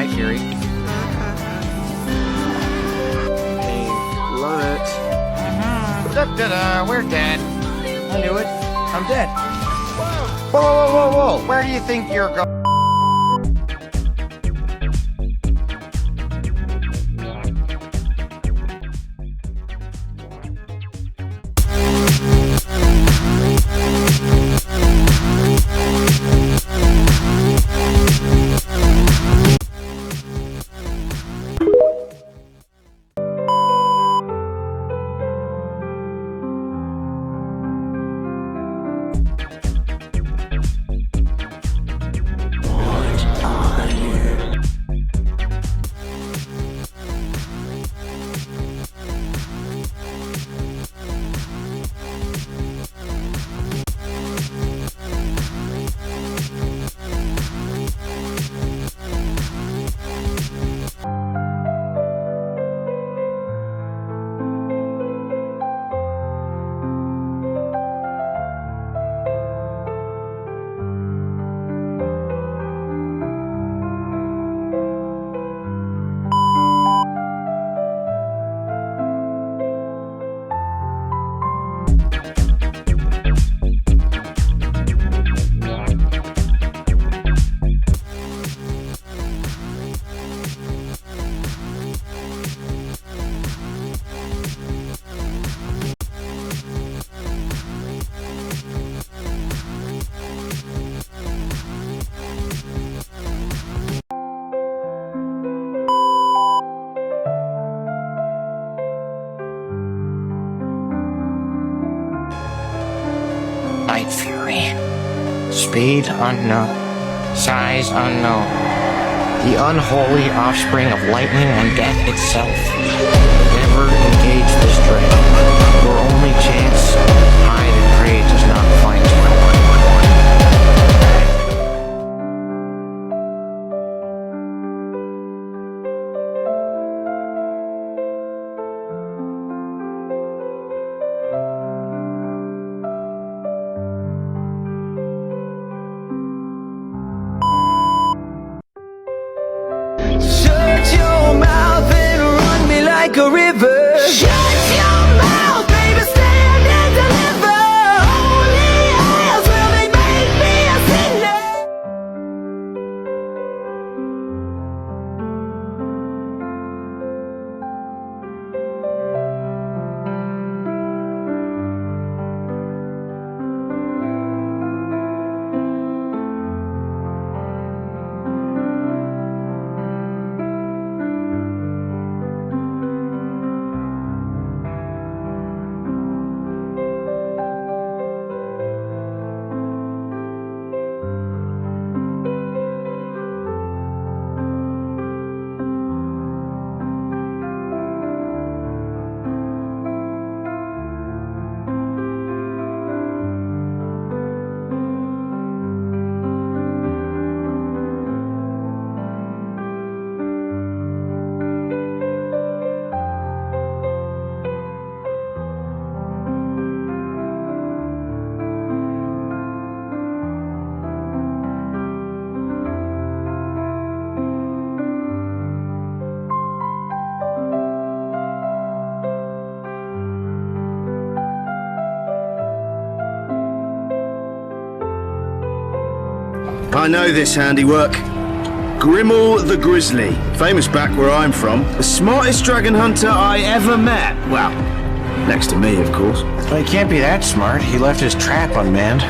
right, Fury? Hey, love it. Da-da-da, we're dead. I knew it. I'm dead. Whoa, whoa, whoa, whoa! Where do you think you're going? Night Fury. Speed unknown. Size unknown. The unholy offspring of lightning and death itself. Never engage this dread. Your only chance, hide and pray does not find you. Shut your mouth and run me like a river. Shut your mouth, baby, stand and deliver. Only eyes will they make me a sinner. I know this handiwork. Grimmel the Grizzly, famous back where I'm from. The smartest dragon hunter I ever met. Well, next to me, of course. Well, he can't be that smart. He left his trap unmanned.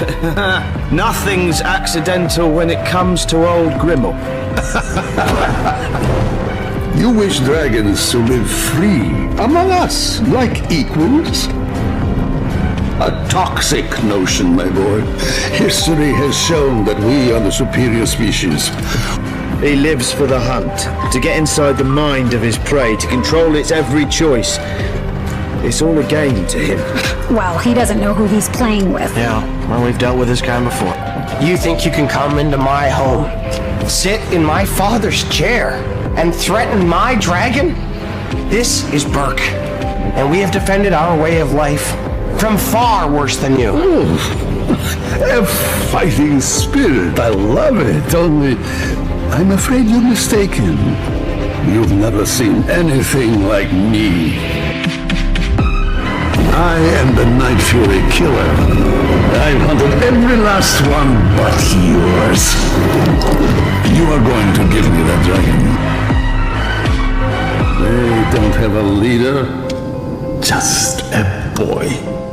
Nothing's accidental when it comes to old Grimmel. You wish dragons to live free among us, like equals? A toxic notion, my boy. History has shown that we are the superior species. He lives for the hunt, to get inside the mind of his prey, to control its every choice. It's all a game to him. Well, he doesn't know who he's playing with. Yeah, well, we've dealt with this kind before. You think you can come into my home, sit in my father's chair, and threaten my dragon? This is Burke, and we have defended our way of life from far worse than you. A fighting spirit, I love it. Only I'm afraid you're mistaken. You've never seen anything like me. I am the Night Fury Killer. I've hunted every last one but yours. You are going to give me that dragon. They don't have a leader, just a boy.